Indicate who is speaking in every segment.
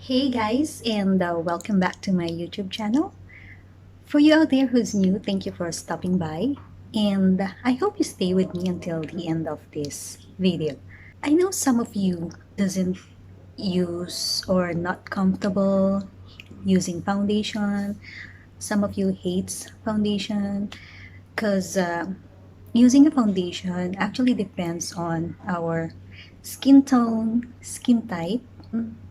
Speaker 1: Hey guys, and welcome back to my YouTube channel. For you out there who's new, thank you for stopping by, and I hope you stay with me until the end of this video. I know some of you doesn't use or not comfortable using foundation. Some of you hates foundation because using a foundation actually depends on our skin tone, skin type.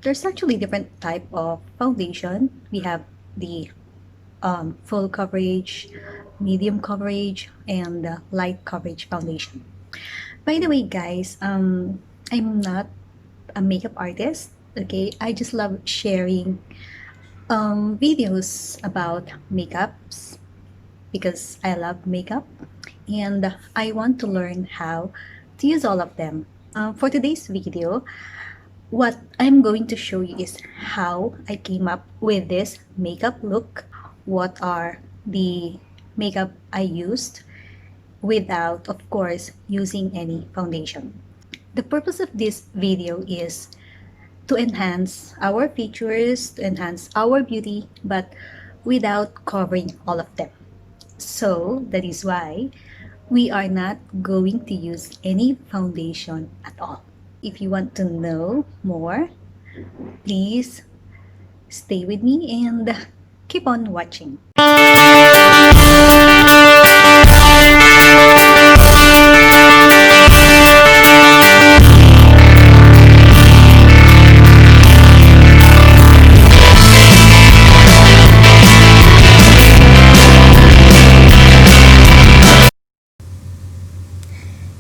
Speaker 1: There's actually different type of foundation. We have the full coverage, medium coverage, and light coverage foundation. By the way, guys, I'm not a makeup artist. Okay, I just love sharing videos about makeups because I love makeup and I want to learn how to use all of them. For today's video, what I'm going to show you is how I came up with this makeup look. What are the makeup I used without, of course, using any foundation. The purpose of this video is to enhance our features, to enhance our beauty, but without covering all of them. So that is why we are not going to use any foundation at all. If you want to know more, please stay with me and keep on watching.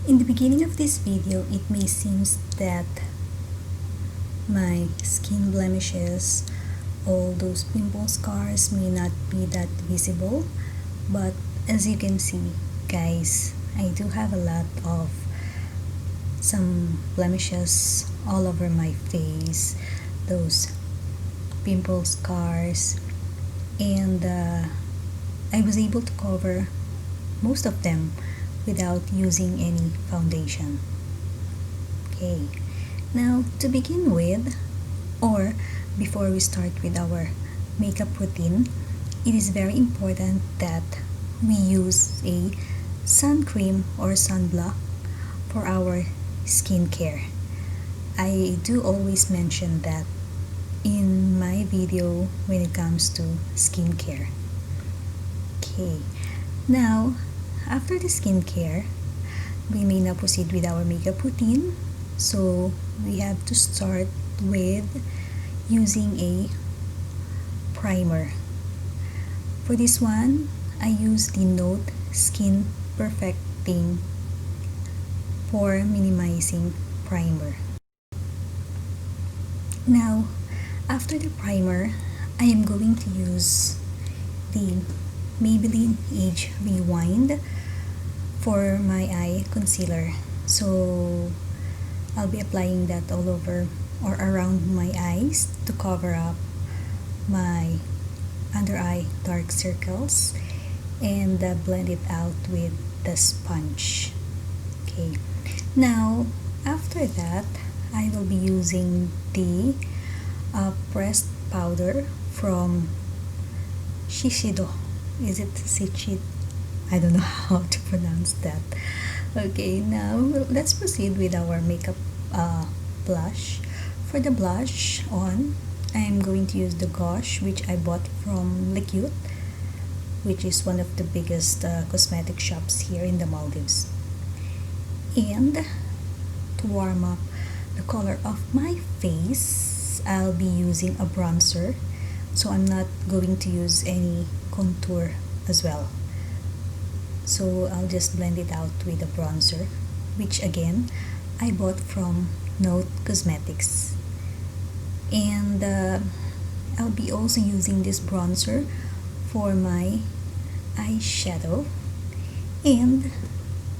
Speaker 1: In the beginning of this video, it may seem that my skin blemishes, all those pimple scars may not be that visible, but as you can see, guys, I do have a lot of some blemishes all over my face, those pimple scars, and I was able to cover most of them without using any foundation. Okay, now to begin with, or before we start with our makeup routine, it is very important that we use a sun cream or sunblock for our skincare. I do always mention that in my video when it comes to skincare. Okay, now after the skincare, we may now proceed with our makeup routine. So we have to start with using a primer. For this one, I use the Note Skin Perfecting Pore Minimizing Primer. Now, after the primer, I am going to use the Maybelline Age Rewind for my eye concealer. So I'll be applying that all over or around my eyes to cover up my under eye dark circles and blend it out with the sponge. Okay, now after that, I will be using the pressed powder from Shiseido. Is it Shiseido? I don't know how to pronounce that. Okay, now let's proceed with our makeup blush. For the blush on, I'm going to use the Gosh, which I bought from Liquid, which is one of the biggest cosmetic shops here in the Maldives. And to warm up the color of my face, I'll be using a bronzer. So I'm not going to use any contour as well. So I'll just blend it out with a bronzer, which again, I bought from Note Cosmetics. And I'll be also using this bronzer for my eyeshadow. And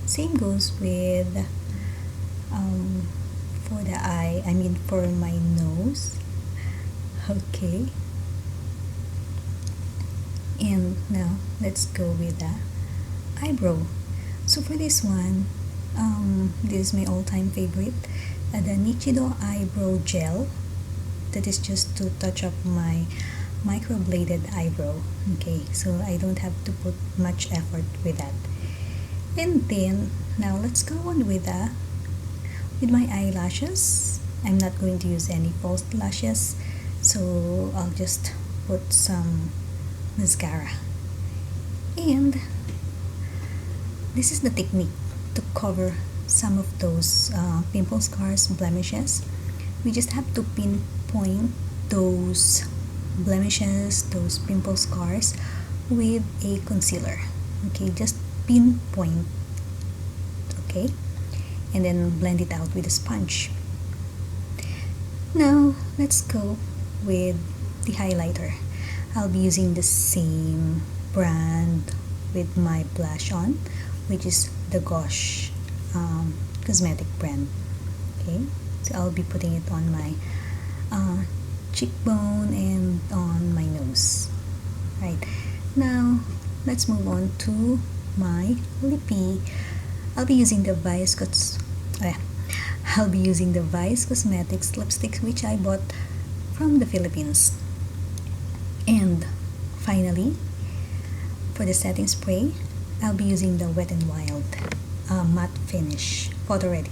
Speaker 1: same goes with for the eye, for my nose. Okay. And now let's go with the eyebrow. So for this one, this is my all-time favorite, the Nichido eyebrow gel. that is just to touch up my microbladed eyebrow. Okay, so I don't have to put much effort with that. And then now let's go on with my eyelashes. I'm not going to use any false lashes, so I'll just put some mascara. And this is the technique to cover some of those pimple scars, blemishes. We just have to pinpoint those blemishes, those pimple scars with a concealer. Okay, just pinpoint. Okay, and then blend it out with a sponge. Now let's go with the highlighter. I'll be using the same brand with my blush on, which is the Gosh cosmetic brand. Okay, so I'll be putting it on my cheekbone and on my nose. Right, now let's move on to my lippy. I'll be using the I'll be using the Vice Cosmetics lipstick, which I bought from the Philippines. And finally, for the setting spray, I'll be using the Wet n Wild matte finish photo ready.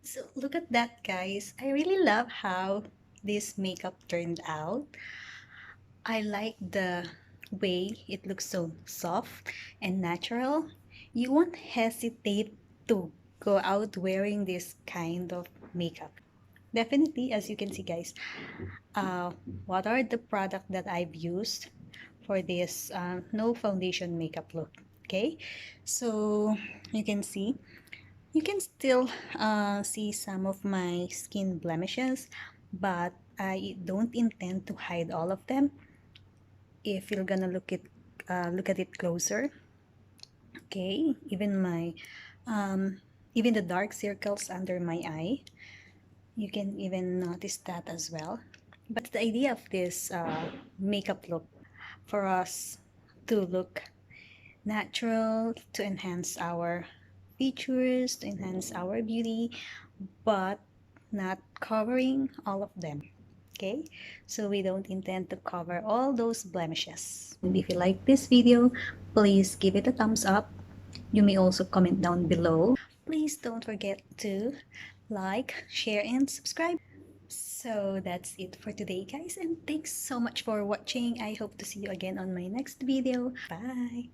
Speaker 1: So look at that, guys. I really love how this makeup turned out. I like the way it looks so soft and natural. You won't hesitate to go out wearing this kind of makeup. Definitely, as you can see, guys, uh, what are the product that I've used for this no foundation makeup look. Okay, so you can see, you can still see some of my skin blemishes, but I don't intend to hide all of them. If you're gonna look at it closer, okay, even my even the dark circles under my eye, you can even notice that as well. But the idea of this makeup look for us to look natural, to enhance our features, to enhance our beauty, but not covering all of them. Okay, so we don't intend to cover all those blemishes. And if you like this video, please give it a thumbs up. You may also comment down below. Please don't forget to like, share, and subscribe. So that's it for today, guys, and thanks so much for watching. I hope to see you again on my next video. Bye.